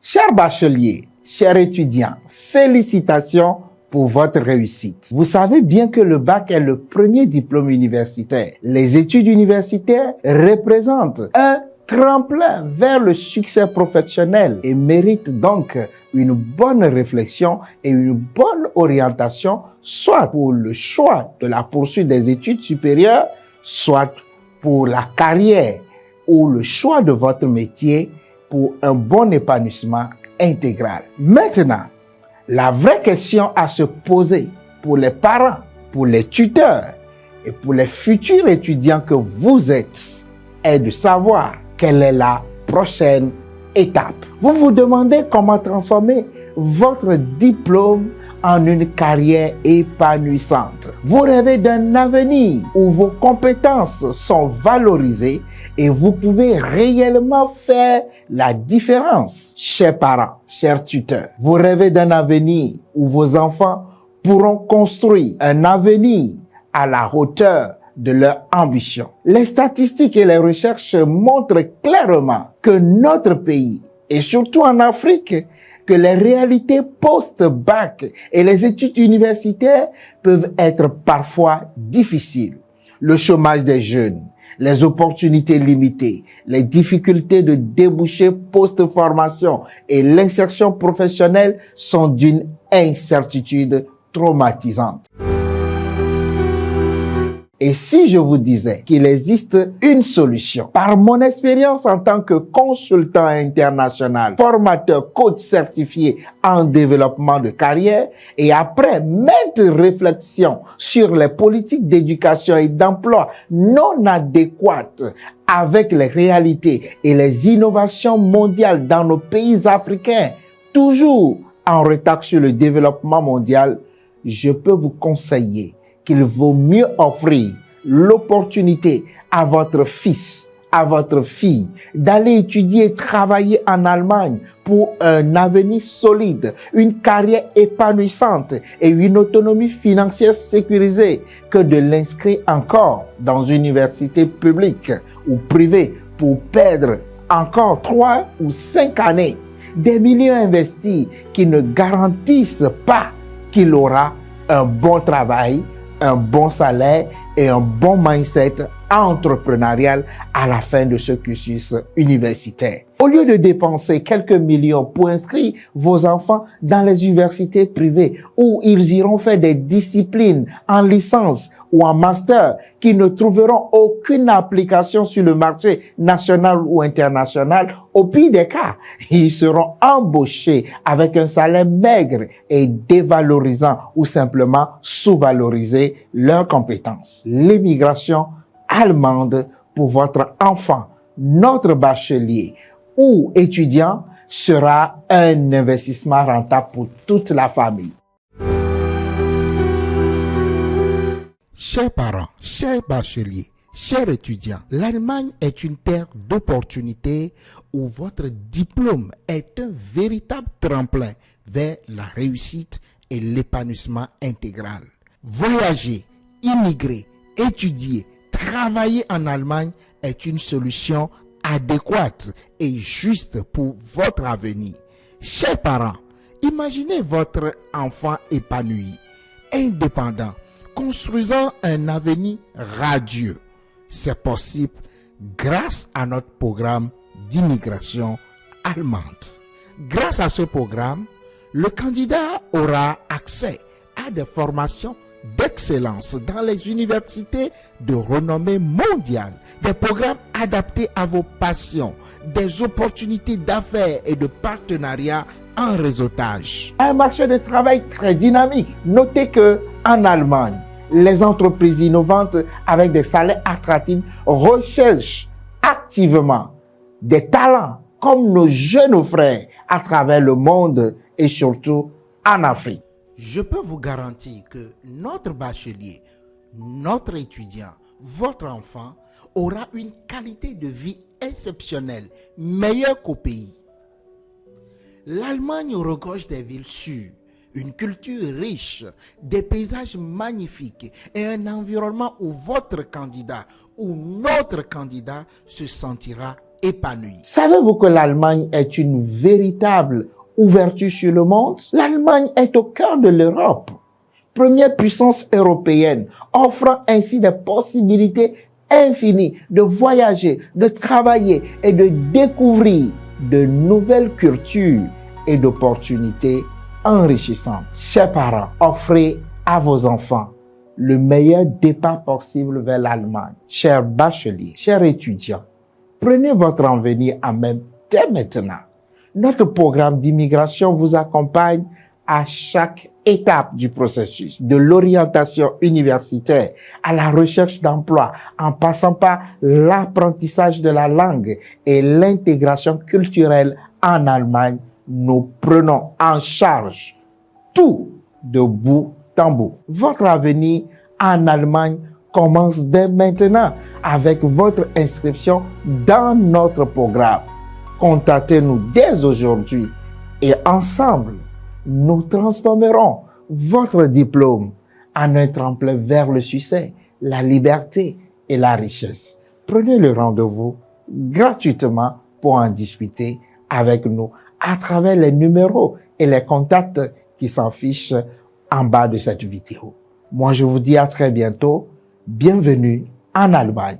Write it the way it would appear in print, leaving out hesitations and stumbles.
Chers bacheliers, chers étudiants, félicitations pour votre réussite. Vous savez bien que le bac est le premier diplôme universitaire. Les études universitaires représentent un tremplin vers le succès professionnel et méritent donc une bonne réflexion et une bonne orientation, soit pour le choix de la poursuite des études supérieures, soit pour la carrière ou le choix de votre métier pour un bon épanouissement intégral. Maintenant, la vraie question à se poser pour les parents, pour les tuteurs et pour les futurs étudiants que vous êtes est de savoir quelle est la prochaine étape. Vous vous demandez comment transformer votre diplôme en une carrière épanouissante. Vous rêvez d'un avenir où vos compétences sont valorisées et vous pouvez réellement faire la différence. Chers parents, chers tuteurs, vous rêvez d'un avenir où vos enfants pourront construire un avenir à la hauteur de leur ambition. Les statistiques et les recherches montrent clairement que notre pays, et surtout en Afrique, que les réalités post-bac et les études universitaires peuvent être parfois difficiles. Le chômage des jeunes, les opportunités limitées, les difficultés de déboucher post-formation et l'insertion professionnelle sont d'une incertitude traumatisante. Et si je vous disais qu'il existe une solution, par mon expérience en tant que consultant international, formateur, coach certifié en développement de carrière, et après maintes réflexions sur les politiques d'éducation et d'emploi non adéquates avec les réalités et les innovations mondiales dans nos pays africains, toujours en retard sur le développement mondial, je peux vous conseiller qu'il vaut mieux offrir l'opportunité à votre fils, à votre fille, d'aller étudier et travailler en Allemagne pour un avenir solide, une carrière épanouissante et une autonomie financière sécurisée que de l'inscrire encore dans une université publique ou privée pour perdre encore 3 ou 5 années. Des millions investis qui ne garantissent pas qu'il aura un bon travail, un bon salaire et un bon mindset entrepreneurial à la fin de ce cursus universitaire. Au lieu de dépenser quelques millions pour inscrire vos enfants dans les universités privées où ils iront faire des disciplines en licence ou en master qui ne trouveront aucune application sur le marché national ou international, au pire des cas, ils seront embauchés avec un salaire maigre et dévalorisant ou simplement sous-valoriser leurs compétences. L'immigration allemande pour votre enfant, notre bachelier ou étudiant sera un investissement rentable pour toute la famille. Chers parents, chers bacheliers, chers étudiants, l'Allemagne est une terre d'opportunités où votre diplôme est un véritable tremplin vers la réussite et l'épanouissement intégral. Voyager, immigrer, étudier, travailler en Allemagne est une solution adéquate et juste pour votre avenir. Chers parents, imaginez votre enfant épanoui, indépendant, construisant un avenir radieux. C'est possible grâce à notre programme d'immigration allemande. Grâce à ce programme, le candidat aura accès à des formations d'excellence dans les universités de renommée mondiale, des programmes adaptés à vos passions, des opportunités d'affaires et de partenariat en réseautage. Un marché de travail très dynamique. Notez que en Allemagne, les entreprises innovantes avec des salaires attractifs recherchent activement des talents comme nos jeunes frères à travers le monde et surtout en Afrique. Je peux vous garantir que notre bachelier, notre étudiant, votre enfant aura une qualité de vie exceptionnelle, meilleure qu'au pays. L'Allemagne regorge des villes sûres, une culture riche, des paysages magnifiques et un environnement où votre candidat ou notre candidat se sentira épanoui. Savez-vous que l'Allemagne est une véritable ouverture sur le monde? L'Allemagne est au cœur de l'Europe, première puissance européenne, offrant ainsi des possibilités infinies de voyager, de travailler et de découvrir de nouvelles cultures et d'opportunités enrichissantes. Chers parents, offrez à vos enfants le meilleur départ possible vers l'Allemagne. Chers bacheliers, chers étudiants, prenez votre avenir en main dès maintenant. Notre programme d'immigration vous accompagne à chaque étape du processus, de l'orientation universitaire à la recherche d'emploi, en passant par l'apprentissage de la langue et l'intégration culturelle en Allemagne. Nous prenons en charge tout de bout en bout. Votre avenir en Allemagne commence dès maintenant avec votre inscription dans notre programme. Contactez-nous dès aujourd'hui et ensemble, nous transformerons votre diplôme en un tremplin vers le succès, la liberté et la richesse. Prenez le rendez-vous gratuitement pour en discuter avec nous à travers les numéros et les contacts qui s'affichent en bas de cette vidéo. Moi, je vous dis à très bientôt. Bienvenue en Allemagne.